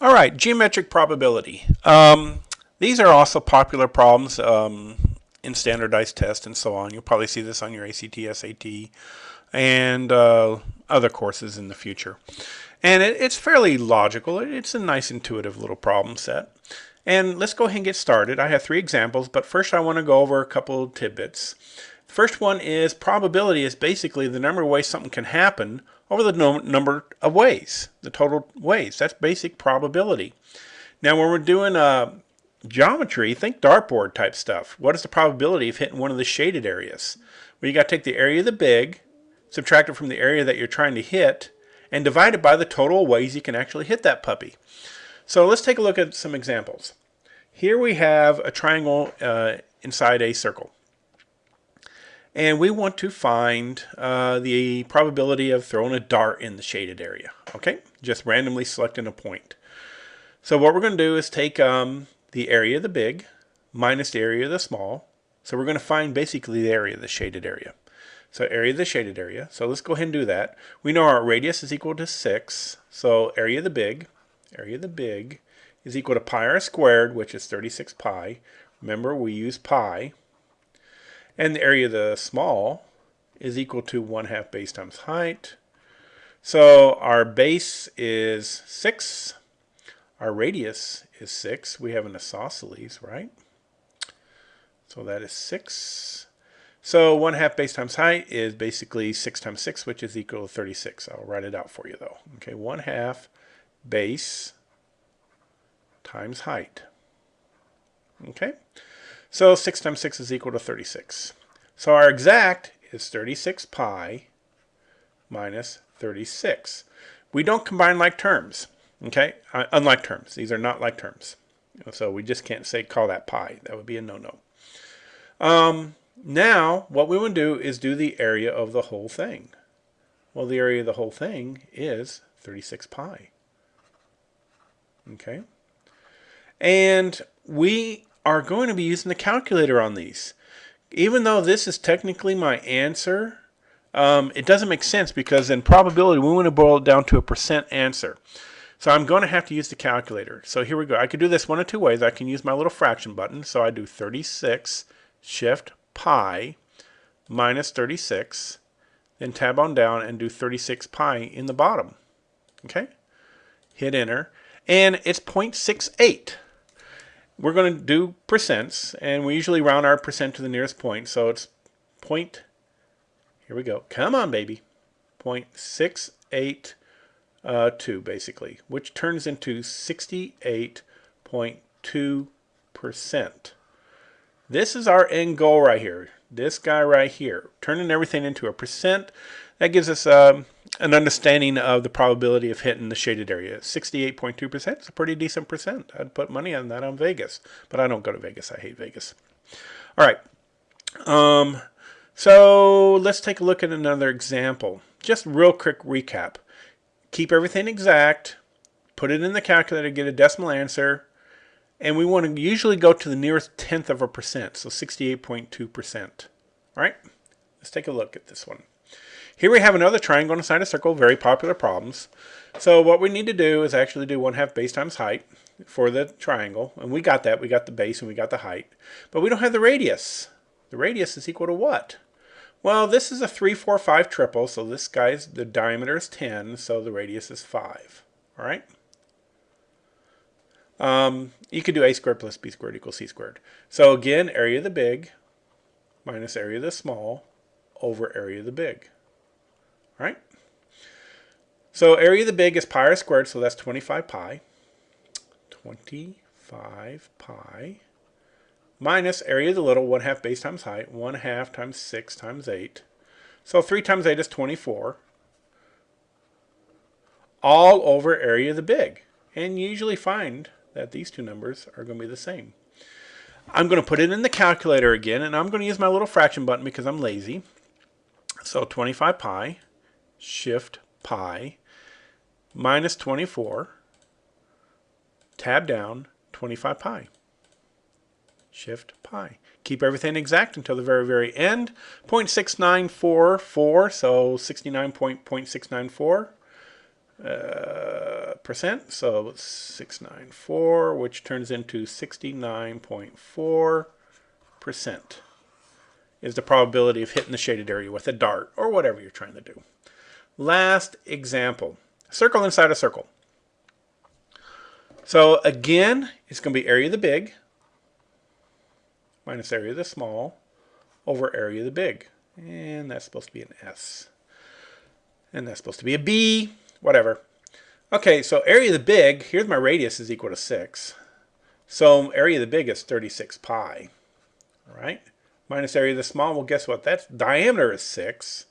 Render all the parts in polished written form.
All right, geometric probability. These are also popular problems in standardized tests and so on. You'll probably see this on your ACT, SAT, and other courses in the future. And it's fairly logical. It's a nice intuitive little problem set. And let's go ahead and get started. I have 3 examples, but first I want to go over a couple of tidbits. The first one is probability is basically the number of ways something can happen over the number of ways, the total ways. That's basic probability. Now when we're doing geometry, think dartboard type stuff. What is the probability of hitting one of the shaded areas? Well, you got to take the area of the big, subtract it from the area that you're trying to hit, and divide it by the total ways you can actually hit that puppy. So let's take a look at some examples. Here we have a triangle inside a circle. And we want to find the probability of throwing a dart in the shaded area. Okay, just randomly selecting a point. So what we're going to do is take the area of the big minus the area of the small. So we're going to find basically the area of the shaded area. So area of the shaded area. So let's go ahead and do that. We know our radius is equal to 6. So area of the big is equal to pi r squared, which is 36 pi. Remember, we use pi. And the area of the small is equal to 1/2 base times height. So our base is 6. Our radius is 6. We have an isosceles, right? So that is 6. So 1/2 base times height is basically 6 times 6, which is equal to 36. I'll write it out for you, though. Okay, 1/2 base times height. Okay? So 6 times 6 is equal to 36. So our exact is 36 pi minus 36. We don't combine like terms. Okay? Unlike terms. These are not like terms. So we just can't call that pi. That would be a no-no. Now, what we want to do is do the area of the whole thing. Well, the area of the whole thing is 36 pi. Okay? And we are going to be using the calculator on these. Even though this is technically my answer, it doesn't make sense because in probability we want to boil it down to a percent answer. So I'm going to have to use the calculator. So here we go. I could do this one of 2 ways. I can use my little fraction button. So I do 36 shift pi minus 36. Then tab on down and do 36 pi in the bottom. Okay? Hit enter. And it's 0.68. We're going to do percents, and we usually round our percent to the nearest point. So it's here we go. Come on, baby. 0.682, basically, which turns into 68.2%. This is our end goal right here. This guy right here. Turning everything into a percent. That gives us an understanding of the probability of hitting the shaded area. 68.2% is a pretty decent percent. I'd put money on that on Vegas. But I don't go to Vegas. I hate Vegas. All right. So let's take a look at another example. Just real quick recap. Keep everything exact. Put it in the calculator. Get a decimal answer. And we want to usually go to the nearest tenth of a percent. So 68.2%. All right. Let's take a look at this one. Here we have another triangle inside a circle, very popular problems. So what we need to do is actually do 1/2 base times height for the triangle. And we got that. We got the base and we got the height. But we don't have the radius. The radius is equal to what? Well, this is a 3, 4, 5 triple. So this guy's, the diameter is 10. So the radius is 5. All right? You could do a squared plus b squared equals c squared. So again, area of the big minus area of the small over area of the big. All right. So area of the big is pi r squared, so that's 25 pi. 25 pi minus area of the little, 1/2 base times height, 1/2 times 6 times 8. So 3 times 8 is 24. All over area of the big. And you usually find that these two numbers are going to be the same. I'm going to put it in the calculator again, and I'm going to use my little fraction button because I'm lazy. So 25 pi, shift pi, minus 24, tab down, 25 pi, shift pi. Keep everything exact until the very, very end. 0.6944, so 69.694. percent. So 694, which turns into 69.4% is the probability of hitting the shaded area with a dart or whatever you're trying to do. Last example, circle inside a circle. So again, it's going to be area of the big minus area of the small over area of the big. And that's supposed to be an S. And that's supposed to be a B, whatever. Okay, so area of the big, here's my radius is equal to 6. So area of the big is 36 pi. All right? Minus area of the small, well, guess what? That's diameter is 6.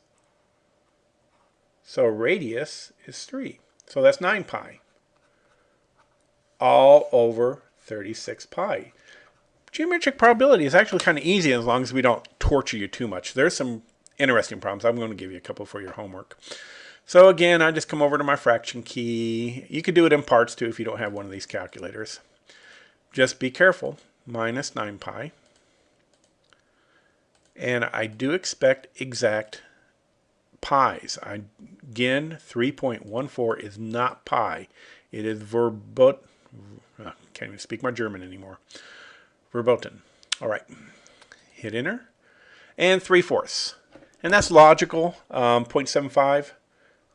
So radius is 3. So that's 9 pi. All over 36 pi. Geometric probability is actually kind of easy as long as we don't torture you too much. There's some interesting problems. I'm going to give you a couple for your homework. So again, I just come over to my fraction key. You could do it in parts too if you don't have one of these calculators. Just be careful. Minus 9 pi. And I do expect exact pi's. Again, 3.14 is not pi. It is can't even speak my German anymore. Verboten. All right. Hit enter. And 3/4. And that's logical. 0.75.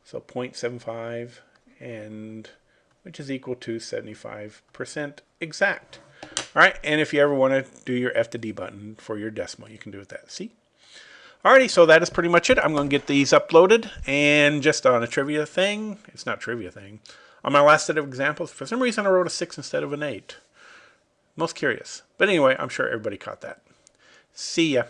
So 0.75, and which is equal to 75% exact. All right, and if you ever want to do your F to D button for your decimal, you can do it that. See? Alrighty, so that is pretty much it. I'm going to get these uploaded, and just on a trivia thing, it's not trivia thing, on my last set of examples, for some reason I wrote a 6 instead of an 8. Most curious. But anyway, I'm sure everybody caught that. See ya.